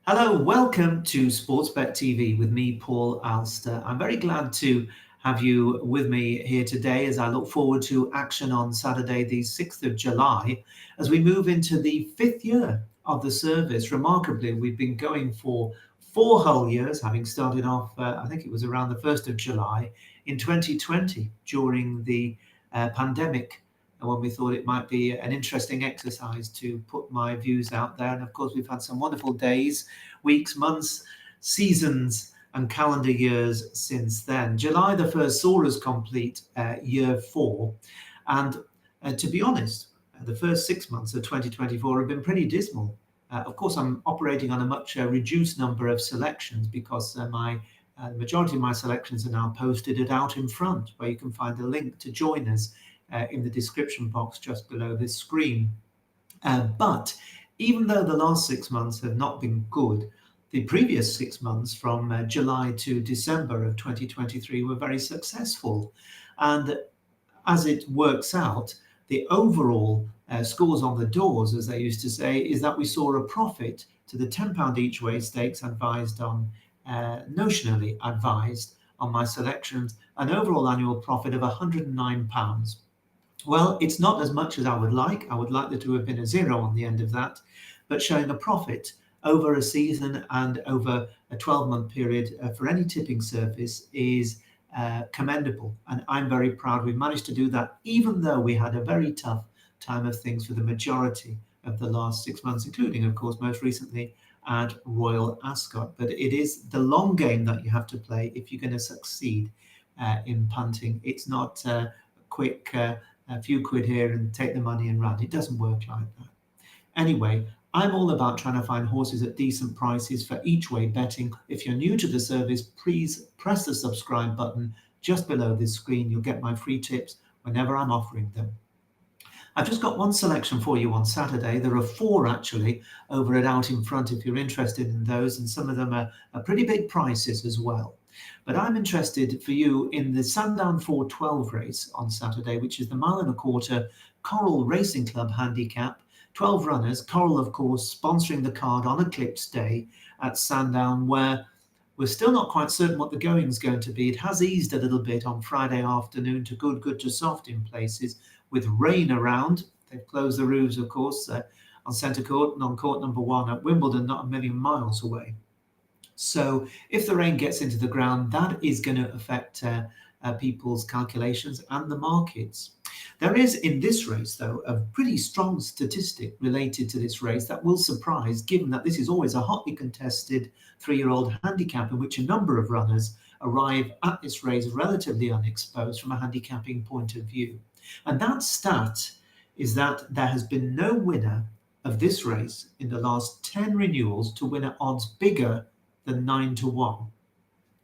Hello, welcome to Sportsbet TV with me, Paul Alster. I'm very glad to have you with me here today as I look forward to action on Saturday, the 6th of July, as we move into the fifth year of the service. Remarkably, we've been going for 4 whole years, having started off, I think it was around the 1st of July in 2020 during the pandemic, when we thought it might be an interesting exercise to put my views out there. And of course, we've had some wonderful days, weeks, months, seasons, and calendar years since then. July the 1st saw us complete year 4. And to be honest, the first 6 months of 2024 have been pretty dismal. Of course, I'm operating on a much reduced number of selections because the majority of my selections are now posted at Out in Front, where you can find a link to join us in the description box just below this screen. But even though the last 6 months have not been good, the previous 6 months from July to December of 2023 were very successful. And as it works out, the overall scores on the doors, as they used to say, is that we saw a profit to the £10 each way stakes advised on, notionally advised on my selections, an overall annual profit of £109. Well, it's not as much as I would like. I would like there to have been a zero on the end of that, but showing a profit over a season and over a 12-month period for any tipping service is commendable. And I'm very proud we managed to do that, even though we had a very tough time of things for the majority of the last 6 months, including, of course, most recently at Royal Ascot. But it is the long game that you have to play if you're going to succeed in punting. It's not quick a few quid here and take the money and run. It doesn't work like that. Anyway, I'm all about trying to find horses at decent prices for each way betting. If you're new to the service, please press the subscribe button just below this screen. You'll get my free tips whenever I'm offering them. I've just got one selection for you on Saturday. There are 4 actually over at Out in Front if you're interested in those, and some of them are pretty big prices as well. But I'm interested for you in the Sandown 412 race on Saturday, which is the 1.25 mile Coral Racing Club handicap. 12 runners, Coral, of course, sponsoring the card on Eclipse Day at Sandown, where we're still not quite certain what the going's going to be. It has eased a little bit on Friday afternoon to good to soft in places, with rain around. They've closed the roofs, of course, on Centre Court and on Court number 1 at Wimbledon, not a million miles away. So if the rain gets into the ground, that is going to affect people's calculations and the markets. There is in this race, though, a pretty strong statistic related to this race that will surprise, given that this is always a hotly contested 3-year-old handicap in which a number of runners arrive at this race relatively unexposed from a handicapping point of view. And that stat is that there has been no winner of this race in the last 10 renewals to win at odds bigger than 9-1.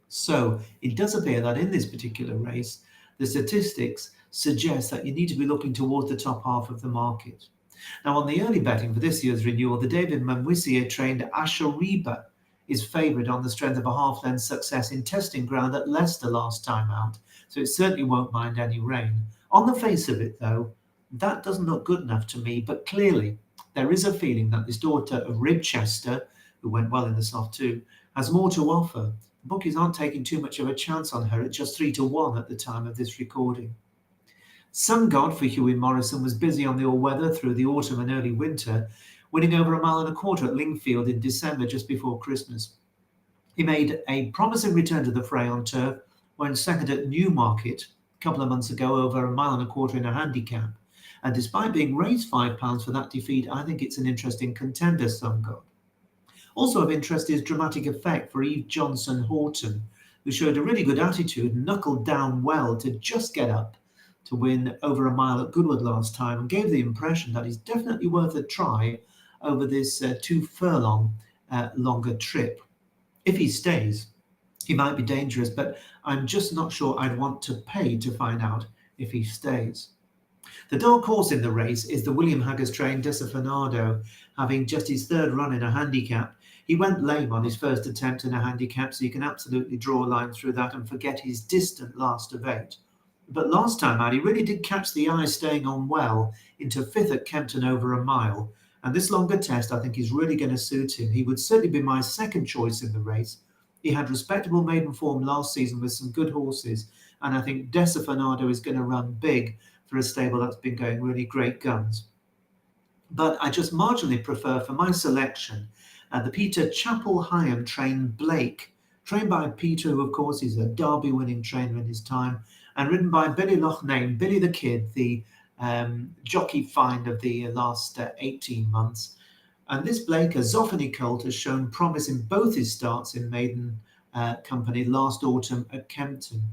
So it does appear that in this particular race, the statistics suggest that you need to be looking towards the top half of the market. Now, on the early betting for this year's renewal, the David Manwissier trained Ashariba is favoured on the strength of a half-length success in testing ground at Leicester last time out, so it certainly won't mind any rain. On the face of it, though, that doesn't look good enough to me, but clearly there is a feeling that this daughter of Ribchester, who went well in the soft too, has more to offer. The bookies aren't taking too much of a chance on her at just 3-1 at the time of this recording. Sun God for Hughie Morrison was busy on the all-weather through the autumn and early winter, winning over 1.25 miles at Lingfield in December just before Christmas. He made a promising return to the fray on turf, when second at Newmarket a couple of months ago over 1.25 miles in a handicap. And despite being raised £5 for that defeat, I think it's an interesting contender, Sun God. Also of interest is Dramatic Effect for Eve Johnson Horton, who showed a really good attitude and knuckled down well to just get up to win over 1 mile at Goodwood last time, and gave the impression that he's definitely worth a try over this 2 furlong longer trip. If he stays, he might be dangerous, but I'm just not sure I'd want to pay to find out if he stays. The dark horse in the race is the William Haggers trained Desafinado, having just his 3rd run in a handicap. He went lame on his first attempt in a handicap, so you can absolutely draw a line through that and forget his distant last of 8. But last time out, he really did catch the eye, staying on well into 5th at Kempton over 1 mile, And this longer test, I think, is really going to suit him. He would certainly be my second choice in the race. He had respectable maiden form last season with some good horses, and I think Desafinado is going to run big for a stable that's been going really great guns. But I just marginally prefer for my selection the Peter Chapel-Hyam trained Blake, trained by Peter, who of course is a Derby winning trainer in his time, and ridden by Billy Loughnane, Billy the Kid, the jockey find of the last 18 months. And this Blake, a Zoffany colt, has shown promise in both his starts in maiden company last autumn at Kempton.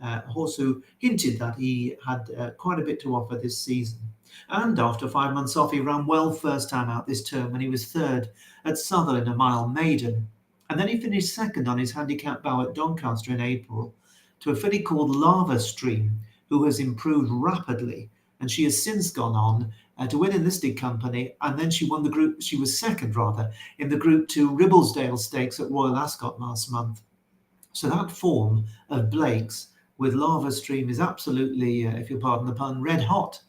A horse who hinted that he had quite a bit to offer this season. And after 5 months off, he ran well first time out this term when he was third at Sutherland, a mile maiden. And then he finished second on his handicap bow at Doncaster in April to a filly called Lava Stream, who has improved rapidly. And she has since gone on to win enlisted company, and then she won the group. She was second, rather, in the Group 2 Ribblesdale Stakes at Royal Ascot last month. So that form of Blake's with Lava Stream is absolutely, if you'll pardon the pun, red hot.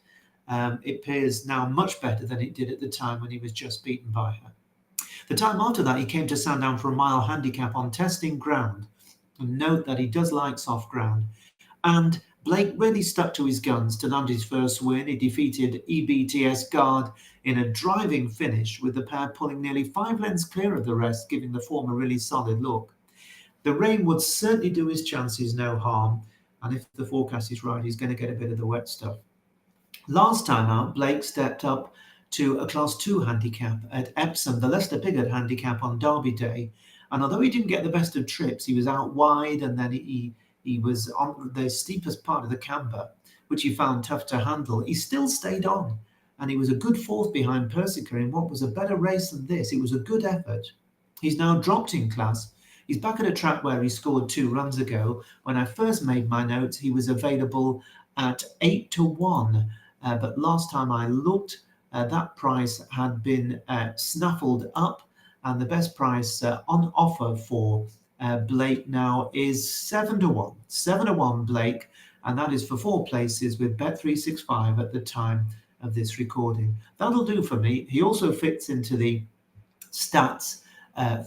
It appears now much better than it did at the time when he was just beaten by her. The time after that, he came to Sandown for a mile handicap on testing ground. And note that he does like soft ground. And Blake really stuck to his guns to land his first win. He defeated EBTS Guard in a driving finish, with the pair pulling nearly 5 lengths clear of the rest, giving the form a really solid look. The rain would certainly do his chances no harm, and if the forecast is right, he's going to get a bit of the wet stuff. Last time out, Blake stepped up to a Class 2 handicap at Epsom, the Leicester Piggott handicap on Derby Day. And although he didn't get the best of trips, he was out wide, and then he was on the steepest part of the camber, which he found tough to handle. He still stayed on, and he was a good fourth behind Persica in what was a better race than this. It was a good effort. He's now dropped in class. He's back at a track where he scored 2 runs ago. When I first made my notes, he was available at 8-1. But last time I looked, that price had been snaffled up, and the best price on offer for Blake now is 7-1. 7-1 Blake, and that is for 4 places with Bet365 at the time of this recording. That'll do for me. He also fits into the stats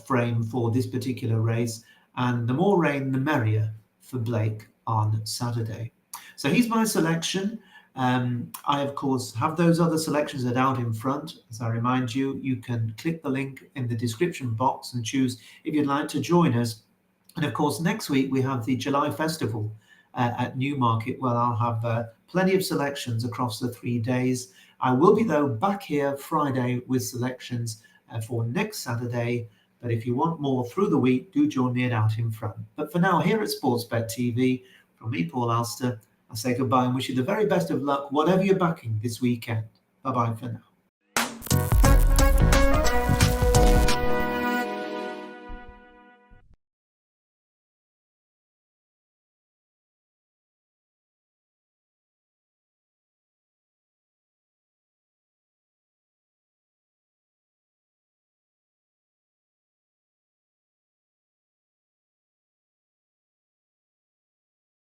frame for this particular race, and the more rain, the merrier for Blake on Saturday. So he's my selection. I, of course, have those other selections that are out in front. As I remind you, you can click the link in the description box and choose if you'd like to join us. And of course, next week we have the July Festival at Newmarket, where I'll have plenty of selections across the 3 days. I will be, though, back here Friday with selections for next Saturday. But if you want more through the week, do join me at Out in Front. But for now, here at Sportsbet TV, from me, Paul Alster, I say goodbye and wish you the very best of luck, whatever you're backing this weekend. Bye-bye for now.